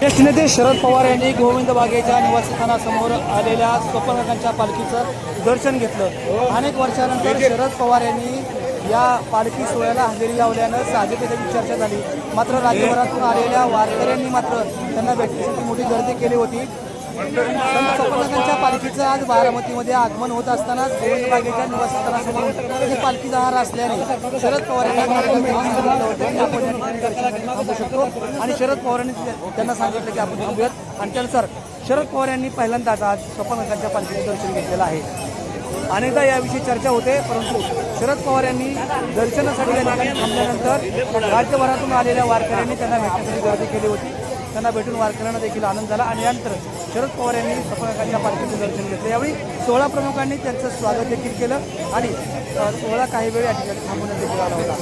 ज्येष्ठ नेते शरद पवार यांनी गोविंद बागेच्या निवासस्थानासमोर आलेल्या स्वप्नकांच्या पालखीचं दर्शन घेतलं। अनेक वर्षानंतर शरद पवार यांनी या पालखी सोहळ्याला हजेरी लावल्यानं साहजिकच त्याची चर्चा झाली। मात्र राज्यभरातून आलेल्या वारकऱ्यांनी मात्र त्यांना भेटण्यासाठी मोठी गर्दी केली होती। संत स्वप्नकांच्या पालखीचं आज बारामतीमध्ये आगमन होत असतानाच गोविंद बागेच्या निवासस्थानासमोर ही पालखीचा हार असल्याने शरद पवार यांनी आपण थांबू शकतो आणि शरद पवारांनी त्यांना सांगितलं की आपण थांबूयात आणि त्यानुसार शरद पवार यांनी पहिल्यांदाच आज स्वप्नकांच्या पालखीचं दर्शन घेतलेलं आहे। अनेकदा याविषयी चर्चा होते, परंतु शरद पवार यांनी दर्शनासाठी या ठिकाणी थांबल्यानंतर राज्यभरातून आलेल्या वारकऱ्यांनी त्यांना भेटण्यासाठी गर्दी केली होती। त्यांना भेटून वारकऱ्यांना देखील आनंद झाला आणि यानंतर शरद पवार यांनी स्वप्नकांच्या पालखीचं दर्शन घेतलं। यावेळी 16 प्रमुखांनी त्यांचं स्वागत देखील केलं आणि सोहळा काही वेळ या ठिकाणी थांबवण्यात देखील आला होता।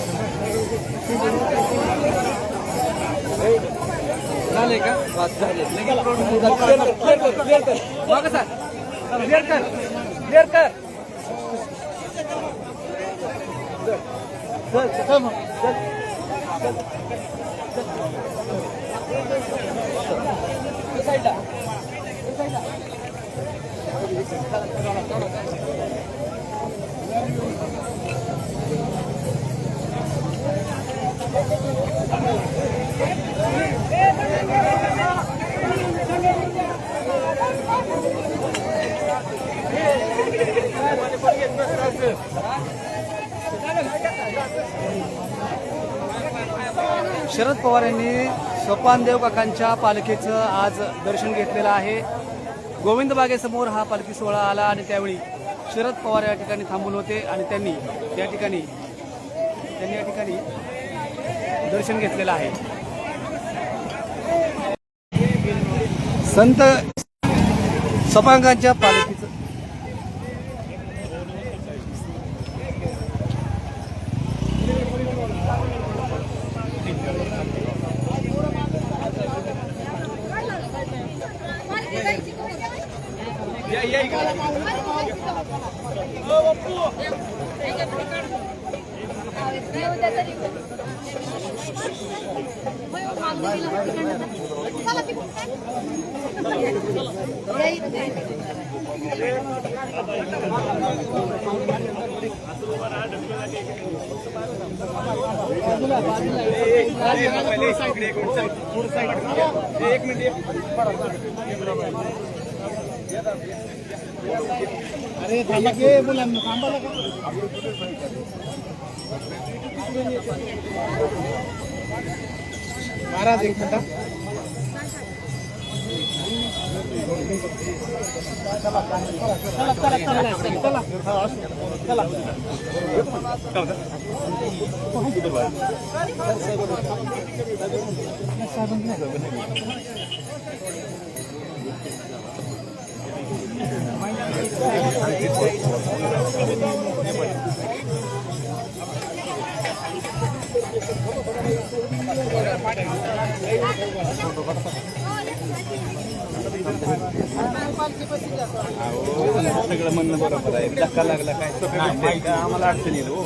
शरद पवार यांनी सोपानदेव काकांच्या पालखीचं आज दर्शन घेतलेलं आहे। गोविंद बागेसमोर हा पालखी सोहळा आला आणि त्यावेळी शरद पवार या ठिकाणी थांबून होते आणि त्यांनी या ठिकाणी दर्शन घेतलेलं आहे। संत स्वप्नकांच्या पालखीचं अरे थांबा के बोला थांबा महाराज एक मिनट सगळं म्हणणं बरोबर आहे। धक्का लागला काय आम्हाला अडचण येईल हो।